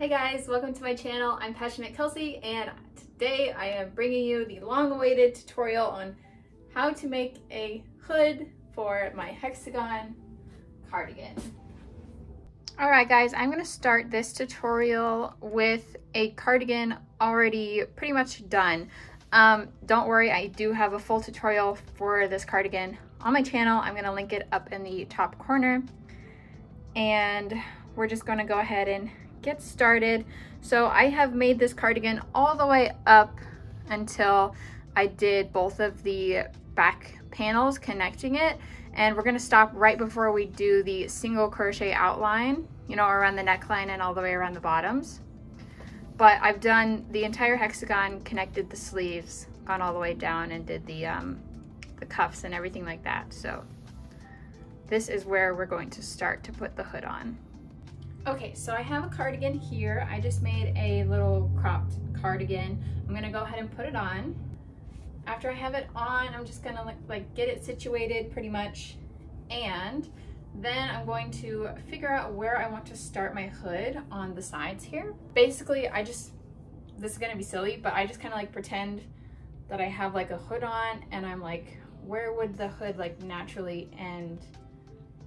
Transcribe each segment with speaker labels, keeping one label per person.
Speaker 1: Hey guys, welcome to my channel. I'm PassioKnit Kelsie, and today I am bringing you the long-awaited tutorial on how to make a hood for my Hexagon cardigan. Alright guys, I'm going to start this tutorial with a cardigan already pretty much done. Don't worry, I do have a full tutorial for this cardigan on my channel. I'm going to link it up in the top corner, and we're just going to go ahead and get started. So I have made this cardigan all the way up until I did both of the back panels connecting it, and we're going to stop right before we do the single crochet outline, you know, around the neckline and all the way around the bottoms. But I've done the entire hexagon, connected the sleeves, gone all the way down, and did the cuffs and everything like that. So this is where we're going to start to put the hood on. Okay, so I have a cardigan here. I just made a little cropped cardigan. I'm gonna go ahead and put it on. After I have it on, I'm just gonna like get it situated pretty much. And then I'm going to figure out where I want to start my hood on the sides here. Basically, this is gonna be silly, but I just kind of like pretend that I have like a hood on, and I'm like, where would the hood like naturally end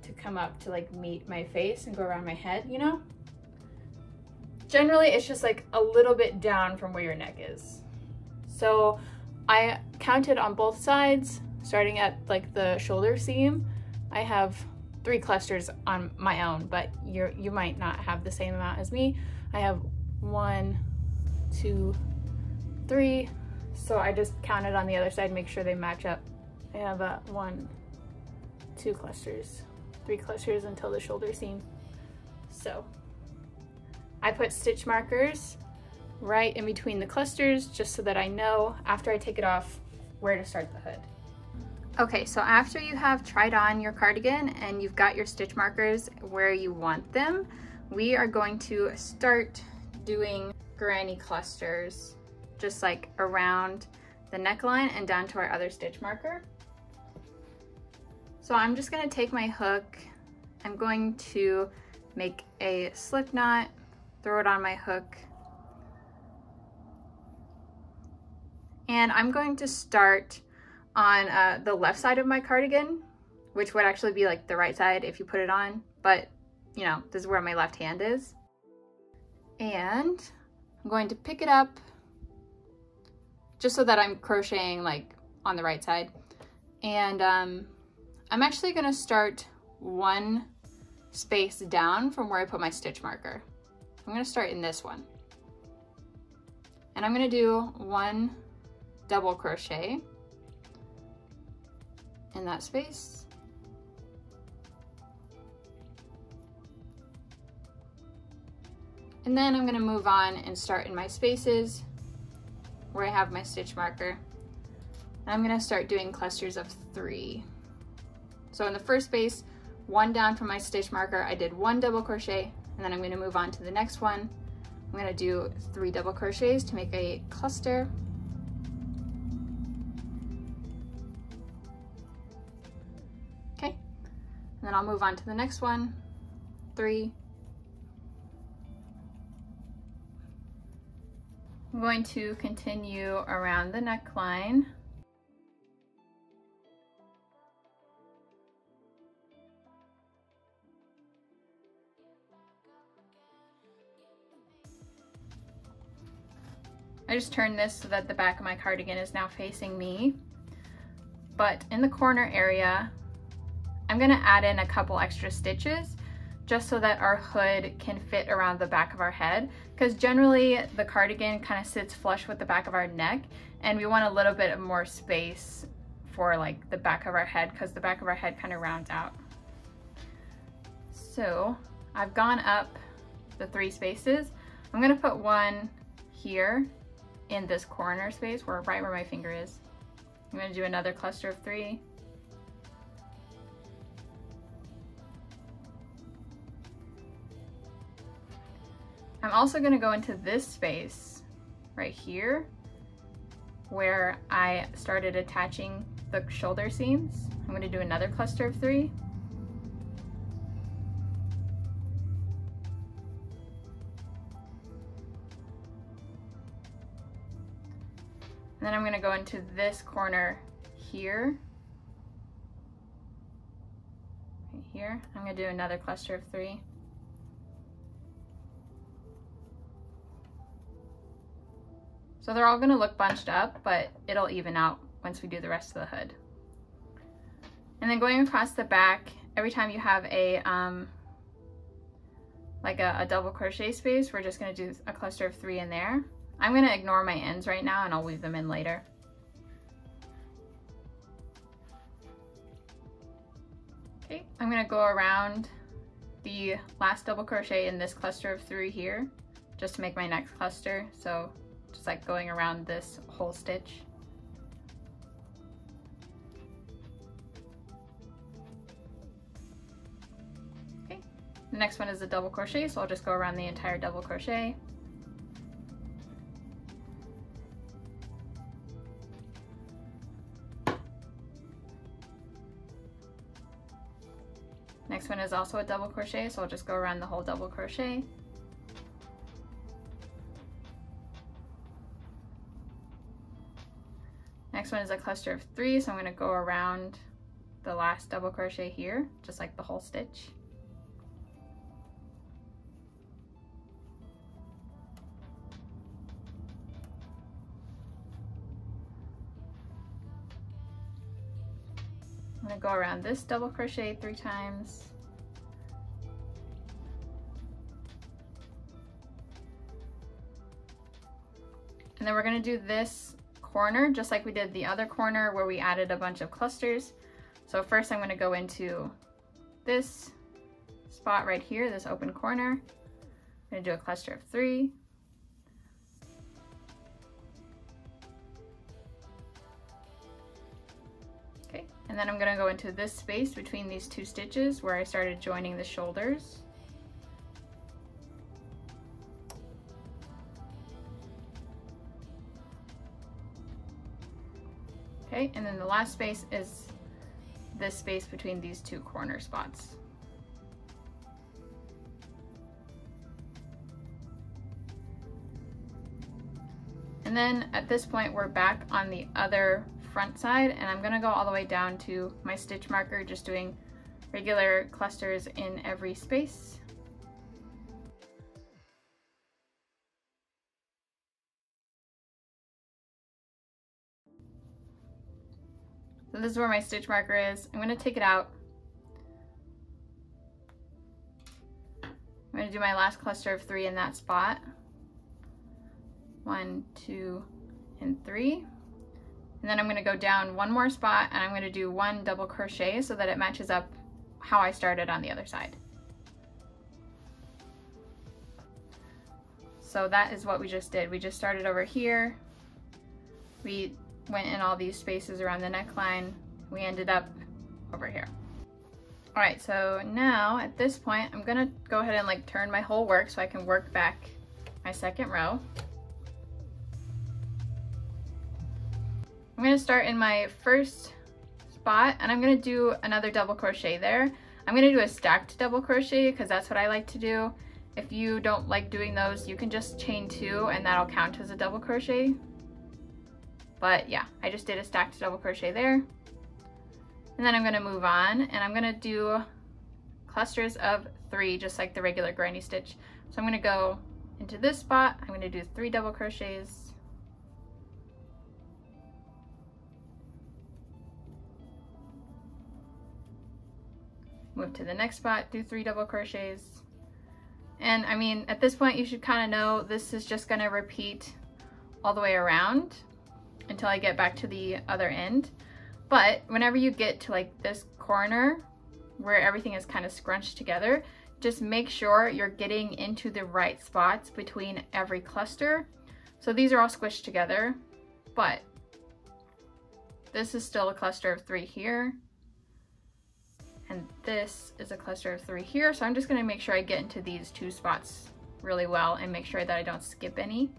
Speaker 1: to come up to like meet my face and go around my head, you know? Generally, it's just like a little bit down from where your neck is. So I counted on both sides, starting at like the shoulder seam. I have 3 clusters on my own, but you might not have the same amount as me. I have 1, 2, 3. So I just counted on the other side, make sure they match up. I have 1, 2 clusters. 3 clusters until the shoulder seam. So I put stitch markers right in between the clusters just so that I know after I take it off where to start the hood. Okay, so after you have tried on your cardigan and you've got your stitch markers where you want them, we are going to start doing granny clusters just like around the neckline and down to our other stitch marker. So I'm just going to take my hook, I'm going to make a slip knot, throw it on my hook, and I'm going to start on the left side of my cardigan, which would actually be like the right side if you put it on, but you know, this is where my left hand is. And I'm going to pick it up just so that I'm crocheting like on the right side. And I'm actually going to start 1 space down from where I put my stitch marker. I'm going to start in this one. And I'm going to do 1 double crochet in that space. And then I'm going to move on and start in my spaces where I have my stitch marker. And I'm going to start doing clusters of 3. So in the first space, 1 down from my stitch marker, I did 1 double crochet, and then I'm going to move on to the next one. I'm going to do 3 double crochets to make a cluster. Okay, and then I'll move on to the next one, 3. I'm going to continue around the neckline. I just turned this so that the back of my cardigan is now facing me. But in the corner area, I'm going to add in a couple extra stitches just so that our hood can fit around the back of our head, because generally the cardigan kind of sits flush with the back of our neck, and we want a little bit of more space for like the back of our head, because the back of our head kind of rounds out. So I've gone up the 3 spaces. I'm going to put 1 here in this corner space right where my finger is. I'm going to do another cluster of 3. I'm also going to go into this space right here where I started attaching the shoulder seams. I'm going to do another cluster of 3. And then I'm going to go into this corner here. Right here. I'm going to do another cluster of 3. So they're all going to look bunched up, but it'll even out once we do the rest of the hood. And then going across the back, every time you have a like a double crochet space, we're just going to do a cluster of 3 in there. I'm going to ignore my ends right now and I'll weave them in later. Okay, I'm going to go around the last double crochet in this cluster of 3 here, just to make my next cluster. So just like going around this whole stitch. Okay, the next one is a double crochet, so I'll just go around the entire double crochet. Next one is also a double crochet, so I'll just go around the whole double crochet. Next one is a cluster of 3, so I'm going to go around the last double crochet here, just like the whole stitch. I'm going to go around this double crochet 3 times. And then we're going to do this corner just like we did the other corner where we added a bunch of clusters. So first I'm going to go into this spot right here, this open corner. I'm going to do a cluster of 3. Okay, and then I'm going to go into this space between these 2 stitches where I started joining the shoulders. Okay, and then the last space is this space between these 2 corner spots. And then at this point we're back on the other front side, and I'm gonna go all the way down to my stitch marker, just doing regular clusters in every space. So this is where my stitch marker is. I'm going to take it out. I'm going to do my last cluster of 3 in that spot. 1, 2, and 3. And then I'm going to go down 1 more spot and I'm going to do 1 double crochet so that it matches up how I started on the other side. So that is what we just did. We just started over here. We went in all these spaces around the neckline. We ended up over here. All right, so now at this point, I'm gonna go ahead and like turn my whole work so I can work back my second row. I'm gonna start in my first spot and I'm gonna do another double crochet there. I'm gonna do a stacked double crochet because that's what I like to do. If you don't like doing those, you can just chain 2 and that'll count as a double crochet. But yeah, I just did a stacked double crochet there. And then I'm gonna move on and I'm gonna do clusters of 3, just like the regular granny stitch. So I'm gonna go into this spot, I'm gonna do 3 double crochets. Move to the next spot, do 3 double crochets. And I mean, at this point you should kind of know this is just gonna repeat all the way around until I get back to the other end. But whenever you get to like this corner where everything is kind of scrunched together, just make sure you're getting into the right spots between every cluster. So these are all squished together, but this is still a cluster of 3 here. And this is a cluster of 3 here. So I'm just gonna make sure I get into these 2 spots really well and make sure that I don't skip any.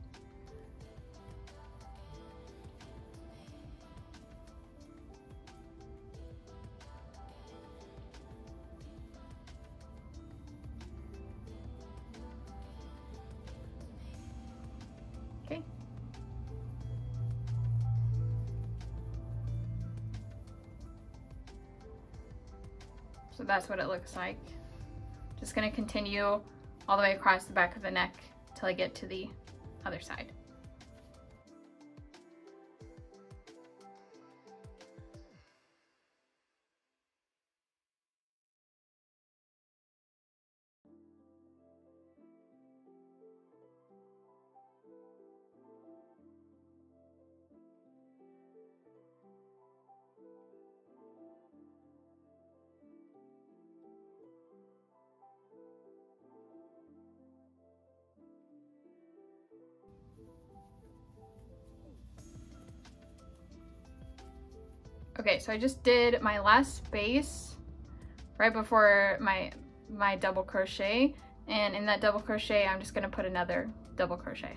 Speaker 1: So that's what it looks like. Just gonna continue all the way across the back of the neck till I get to the other side. Okay, so I just did my last space right before my double crochet, and in that double crochet I'm just going to put another double crochet.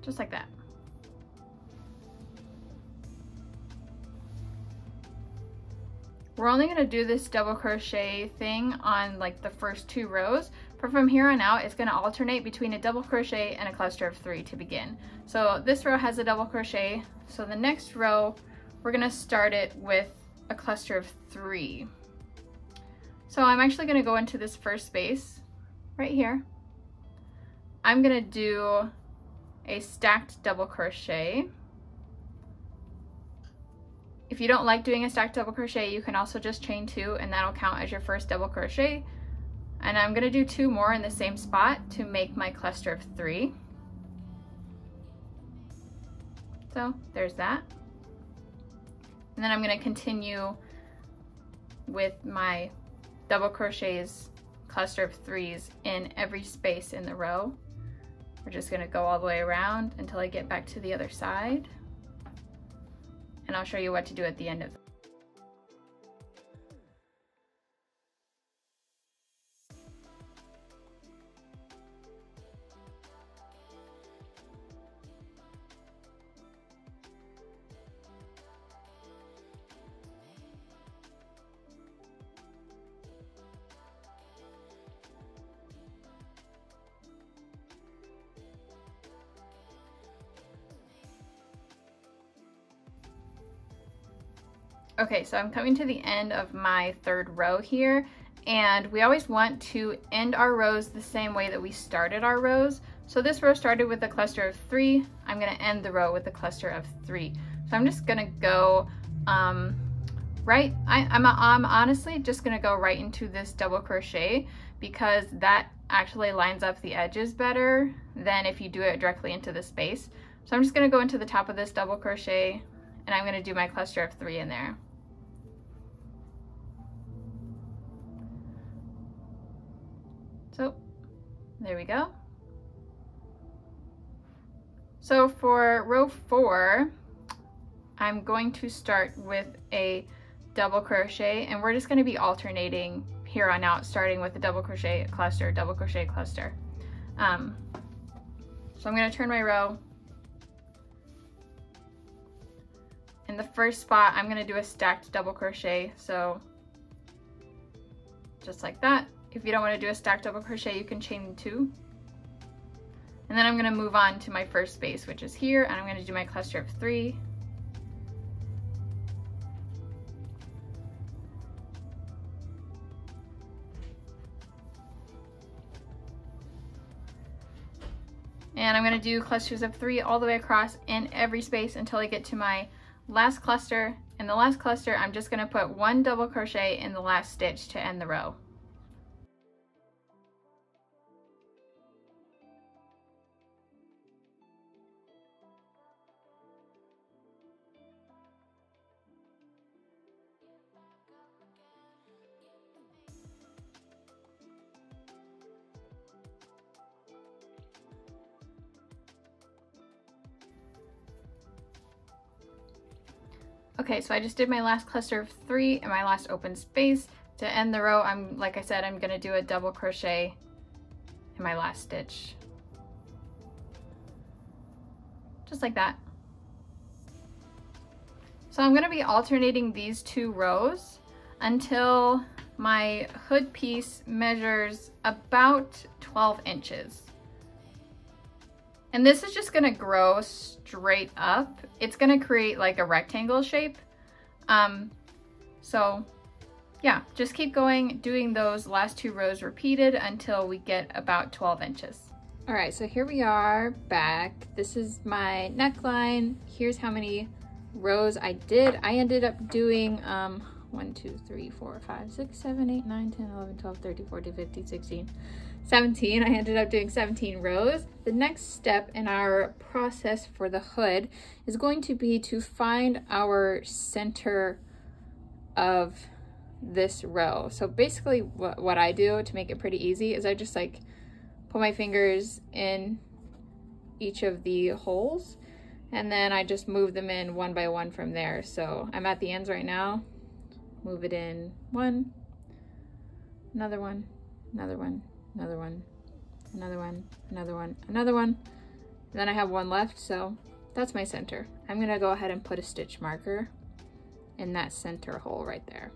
Speaker 1: Just like that. We're only going to do this double crochet thing on like the first 2 rows, but from here on out it's going to alternate between a double crochet and a cluster of 3 to begin. So this row has a double crochet, so the next row we're going to start it with a cluster of 3. So I'm actually going to go into this first space right here. I'm going to do a stacked double crochet. If you don't like doing a stacked double crochet, you can also just chain 2 and that'll count as your first double crochet. And I'm going to do 2 more in the same spot to make my cluster of 3. So there's that. And then I'm going to continue with my double crochets, cluster of 3s in every space in the row. We're just going to go all the way around until I get back to the other side. And I'll show you what to do at the end of it. Okay, so I'm coming to the end of my 3rd row here, and we always want to end our rows the same way that we started our rows. So this row started with a cluster of 3. I'm going to end the row with a cluster of 3. So I'm just going to go I'm honestly just going to go right into this double crochet because that actually lines up the edges better than if you do it directly into the space. So I'm just going to go into the top of this double crochet and I'm going to do my cluster of 3 in there. So there we go. So for row 4, I'm going to start with a double crochet and we're just going to be alternating here on out, starting with a double crochet cluster, double crochet cluster. So I'm going to turn my row. In the first spot, I'm going to do a stacked double crochet, so just like that. If you don't want to do a stacked double crochet, you can chain 2. And then I'm going to move on to my first space, which is here, and I'm going to do my cluster of 3. And I'm going to do clusters of 3 all the way across in every space until I get to my last cluster. In the last cluster, I'm just going to put 1 double crochet in the last stitch to end the row. Okay, so I just did my last cluster of 3 in my last open space. To end the row, like I said, I'm going to do a double crochet in my last stitch. Just like that. So I'm going to be alternating these 2 rows until my hood piece measures about 12 inches. And this is just gonna grow straight up. It's gonna create like a rectangle shape. So yeah, just keep going, doing those last 2 rows repeated until we get about 12 inches. All right, so here we are back. This is my neckline. Here's how many rows I did. I ended up doing 1, 2, 3, 4, 5, 6, 7, 8, 9, 10, 11, 12, 13, 14, 15, 16, 17. I ended up doing 17 rows. The next step in our process for the hood is going to be to find our center of this row. So basically what I do to make it pretty easy is I just like put my fingers in each of the holes and then I just move them in one by one from there. So I'm at the ends right now. Move it in one, another one, another one, another one, another one, another one, another one. And then I have one left, so that's my center. I'm gonna go ahead and put a stitch marker in that center hole right there.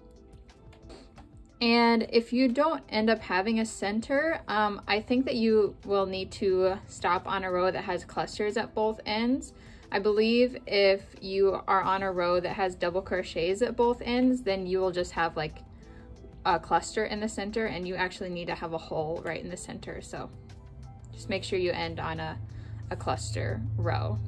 Speaker 1: And if you don't end up having a center, I think that you will need to stop on a row that has clusters at both ends. I believe if you are on a row that has double crochets at both ends, then you will just have like a cluster in the center and you actually need to have a hole right in the center. So just make sure you end on a cluster row.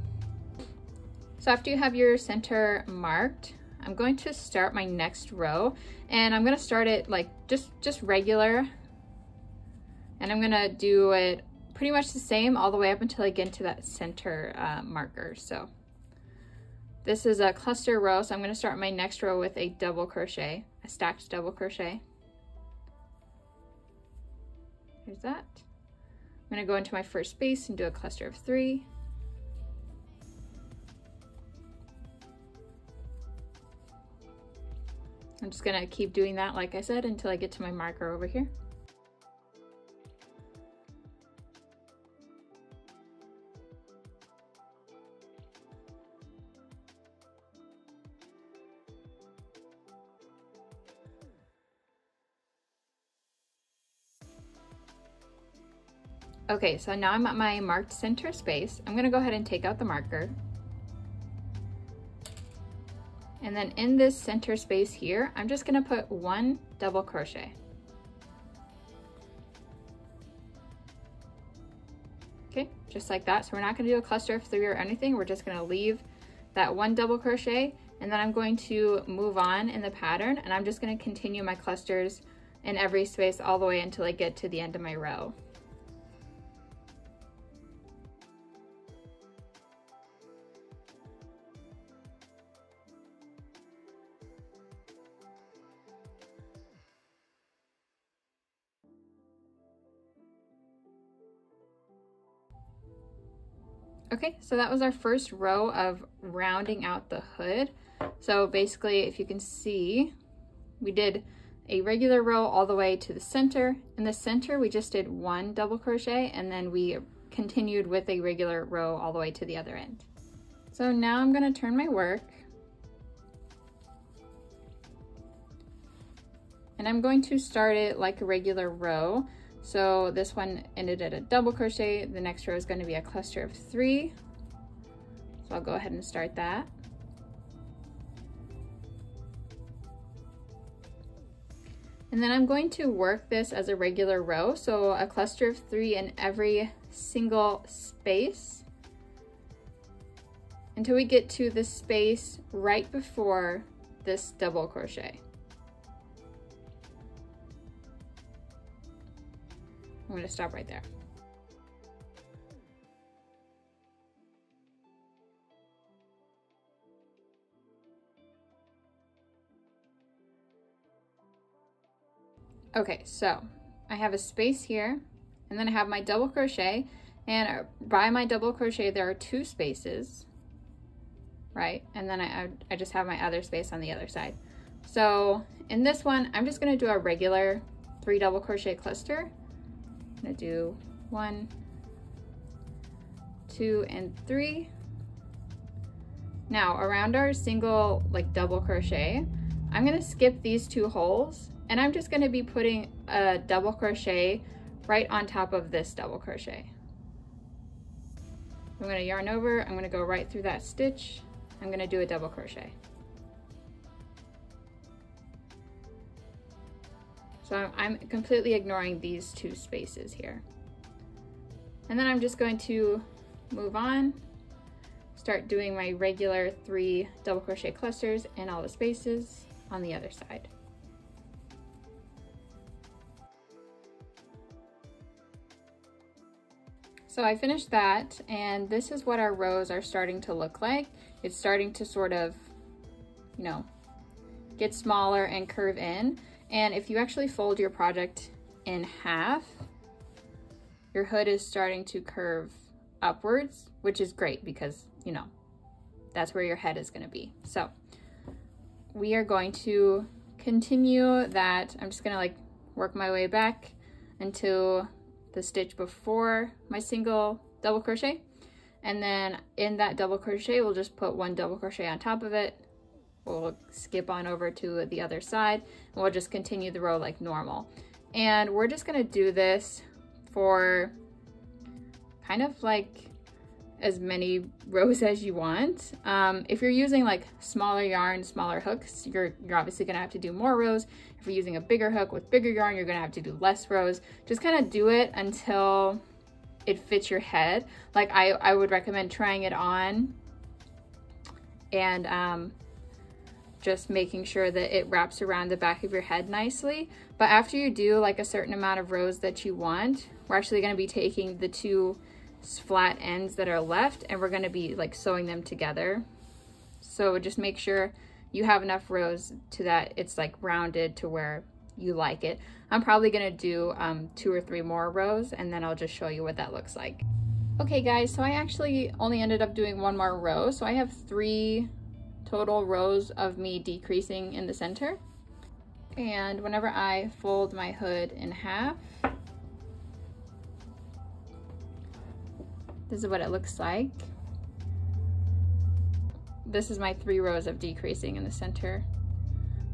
Speaker 1: So after you have your center marked, I'm going to start my next row and I'm going to start it like just regular, and I'm going to do it pretty much the same all the way up until I get into that center marker. So this is a cluster row, so I'm going to start my next row with a double crochet, a stacked double crochet. Here's that. I'm going to go into my first space and do a cluster of 3. I'm just gonna keep doing that, like I said, until I get to my marker over here. Okay, so now I'm at my marked center space. I'm gonna go ahead and take out the marker. And then in this center space here, I'm just gonna put 1 double crochet. Okay, just like that. So we're not gonna do a cluster of 3 or anything. We're just gonna leave that 1 double crochet, and then I'm going to move on in the pattern, and I'm just gonna continue my clusters in every space all the way until I get to the end of my row. Okay, so that was our first row of rounding out the hood. So basically, if you can see, we did a regular row all the way to the center. In the center, we just did 1 double crochet, and then we continued with a regular row all the way to the other end. So now I'm gonna turn my work, and I'm going to start it like a regular row. So this one ended at a double crochet. The next row is going to be a cluster of 3. So I'll go ahead and start that. And then I'm going to work this as a regular row. So a cluster of 3 in every single space until we get to the space right before this double crochet. I'm going to stop right there. Okay, so I have a space here, and then I have my double crochet, and by my double crochet there are 2 spaces, right? And then I just have my other space on the other side. So in this one, I'm just going to do a regular 3 double crochet cluster. I'm gonna do 1, 2, and 3. Now around our single like double crochet, I'm gonna skip these 2 holes, and I'm just gonna be putting a double crochet right on top of this double crochet. I'm going to yarn over, I'm going to go right through that stitch, I'm going to do a double crochet. So I'm completely ignoring these two spaces here. And then I'm just going to move on, start doing my regular 3 double crochet clusters in all the spaces on the other side. So I finished that, and this is what our rows are starting to look like. It's starting to sort of, you know, get smaller and curve in. And if you actually fold your project in half, your hood is starting to curve upwards, which is great because, you know, that's where your head is going to be. So we are going to continue that. I'm just going to like work my way back until the stitch before my single double crochet, and then in that double crochet we'll just put 1 double crochet on top of it. We'll skip on over to the other side and we'll just continue the row like normal. And we're just going to do this for kind of like as many rows as you want. If you're using like smaller yarn, smaller hooks, you're obviously gonna have to do more rows. If you're using a bigger hook with bigger yarn, you're gonna have to do less rows. Just kind of do it until it fits your head. Like I would recommend trying it on and just making sure that it wraps around the back of your head nicely. But after you do like a certain amount of rows that you want, we're actually gonna be taking the 2 flat ends that are left and we're going to be like sewing them together. So just make sure you have enough rows to that it's like rounded to where you like it. I'm probably going to do 2 or 3 more rows and then I'll just show you what that looks like. Okay guys, so I actually only ended up doing 1 more row, so I have 3 total rows of me decreasing in the center. And whenever I fold my hood in half, this is what it looks like. This is my 3 rows of decreasing in the center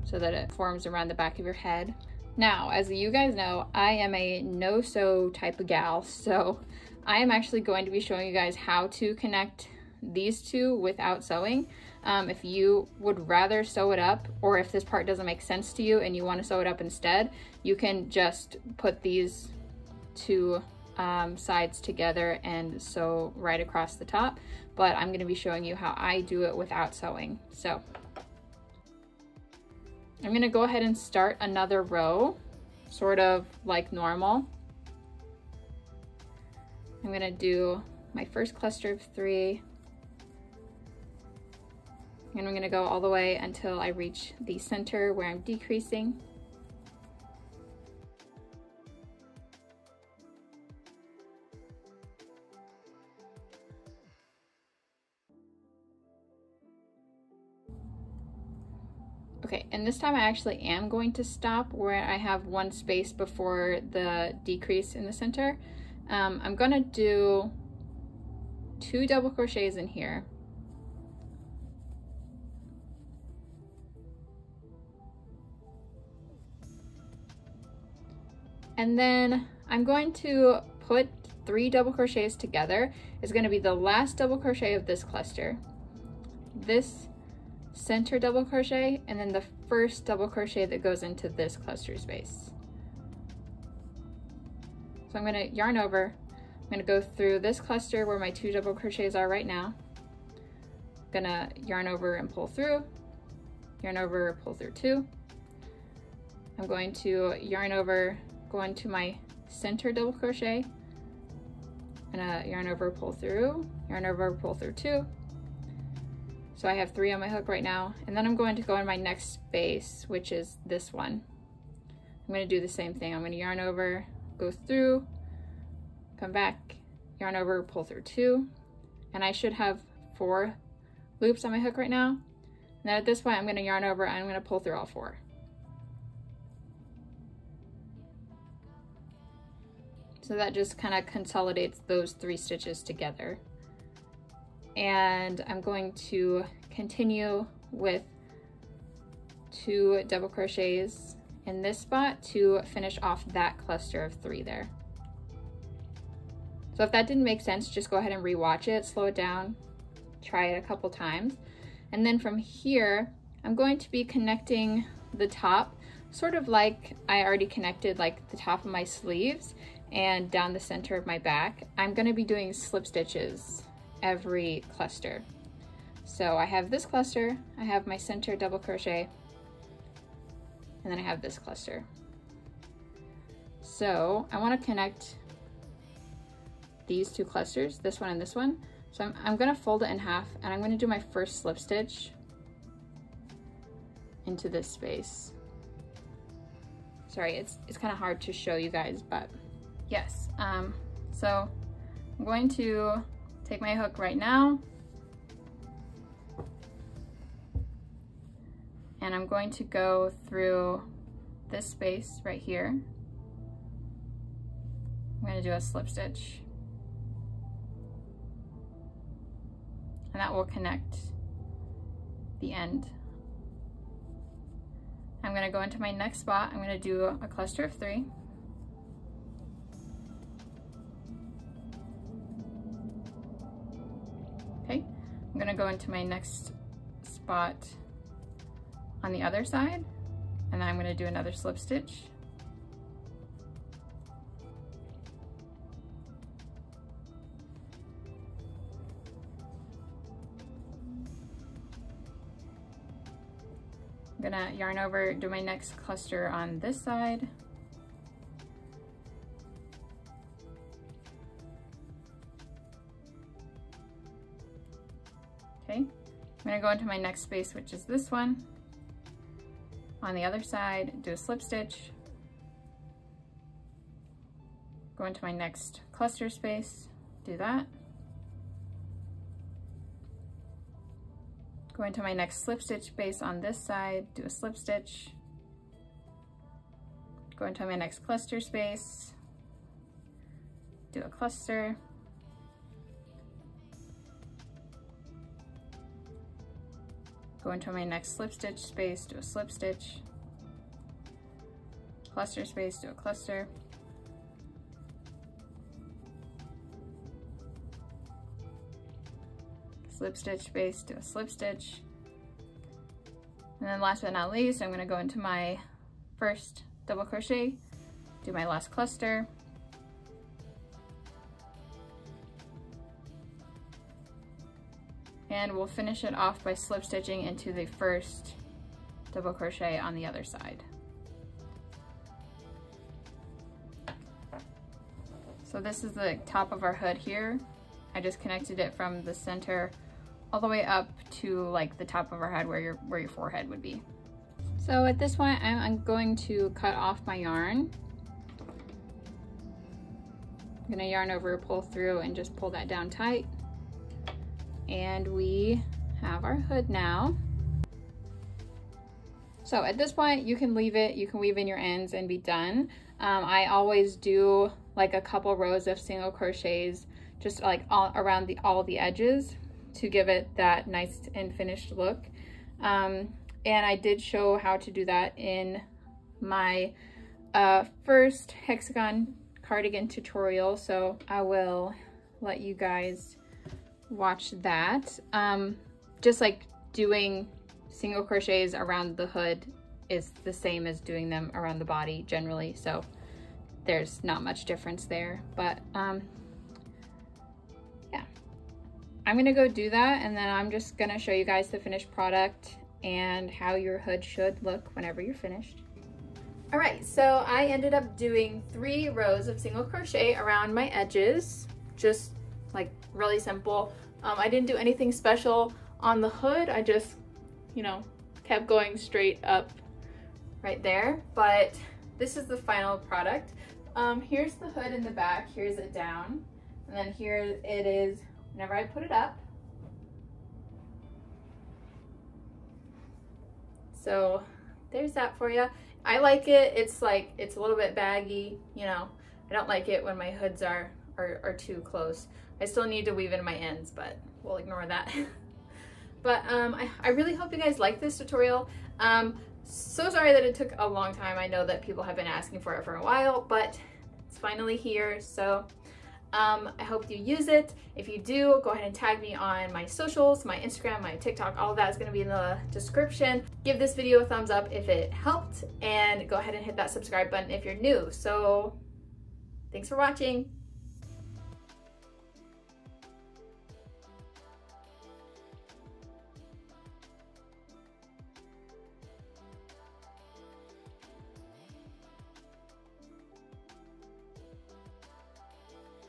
Speaker 1: so that it forms around the back of your head. Now, as you guys know, I am a no-sew type of gal, so I am actually going to be showing you guys how to connect these 2 without sewing. If you would rather sew it up, or if this part doesn't make sense to you and you want to sew it up instead, you can just put these 2 sides together and sew right across the top, but I'm going to be showing you how I do it without sewing. So I'm going to go ahead and start another row, sort of like normal. I'm going to do my first cluster of 3, and I'm going to go all the way until I reach the center where I'm decreasing. Okay, and this time I actually am going to stop where I have 1 space before the decrease in the center. I'm gonna do 2 double crochets in here. And then I'm going to put 3 double crochets together. It's gonna be the last double crochet of this cluster. This center double crochet, and then the first double crochet that goes into this cluster space. So I'm going to yarn over, I'm going to go through this cluster where my 2 double crochets are right now. I'm going to yarn over and pull through, yarn over, pull through 2. I'm going to yarn over, go into my center double crochet, and yarn over, pull through, yarn over, pull through 2. So I have 3 on my hook right now, and then I'm going to go in my next space, which is this one. I'm going to do the same thing. I'm going to yarn over, go through, come back, yarn over, pull through 2, and I should have 4 loops on my hook right now. And then at this point, I'm going to yarn over and I'm going to pull through all 4. So that just kind of consolidates those 3 stitches together. And I'm going to continue with 2 double crochets in this spot to finish off that cluster of 3 there. So if that didn't make sense, just go ahead and rewatch it, slow it down, try it a couple times. And then from here, I'm going to be connecting the top, sort of like I already connected like the top of my sleeves and down the center of my back. I'm gonna be doing slip stitches every cluster. So I have this cluster, I have my center double crochet, and then I have this cluster. So I wanna connect these two clusters, this one and this one. So I'm gonna fold it in half and I'm gonna do my first slip stitch into this space. Sorry, it's kind of hard to show you guys, but yes. So I'm going to take my hook right now and I'm going to go through this space right here. I'm going to do a slip stitch. And that will connect the end. I'm going to go into my next spot. I'm going to do a cluster of 3. Okay, I'm going to go into my next spot on the other side, and then I'm going to do another slip stitch. I'm gonna yarn over, do my next cluster on this side. Okay, I'm gonna go into my next space, which is this one. On the other side, do a slip stitch. Go into my next cluster space, do that. Go into my next slip stitch space on this side, do a slip stitch. Go into my next cluster space, do a cluster. Go into my next slip stitch space, do a slip stitch. Cluster space, do a cluster. Slip stitch space, do a slip stitch. And then last but not least, I'm going to go into my first double crochet, do my last cluster. And we'll finish it off by slip stitching into the first double crochet on the other side. So this is the top of our hood here. I just connected it from the center all the way up to like the top of our head where your forehead would be. So at this point, I'm going to cut off my yarn. I'm gonna yarn over, pull through, and just pull that down tight. And we have our hood now. So at this point, you can leave it, you can weave in your ends and be done. I always do like a couple rows of single crochets just like all around all the edges to give it that nice and finished look. And I did show how to do that in my first Hexagon cardigan tutorial, so I will let you guys watch that. Just like doing single crochets around the hood is the same as doing them around the body generally, so there's not much difference there, but yeah, I'm gonna go do that, and then I'm just gonna show you guys the finished product and how your hood should look whenever you're finished. All right, so I ended up doing 3 rows of single crochet around my edges, just like really simple. I didn't do anything special on the hood. I just, you know, kept going straight up right there, but this is the final product. Here's the hood in the back, here's it down, and then here it is whenever I put it up. So there's that for you. I like it. It's like, it's a little bit baggy, you know. I don't like it when my hoods are too close. I still need to weave in my ends, but we'll ignore that. But I really hope you guys like this tutorial. So sorry that it took a long time. I know that people have been asking for it for a while, but it's finally here. So I hope you use it. If you do, go ahead and tag me on my socials, my Instagram, my TikTok, all of that is going to be in the description. Give this video a thumbs up if it helped, and go ahead and hit that subscribe button if you're new. So thanks for watching.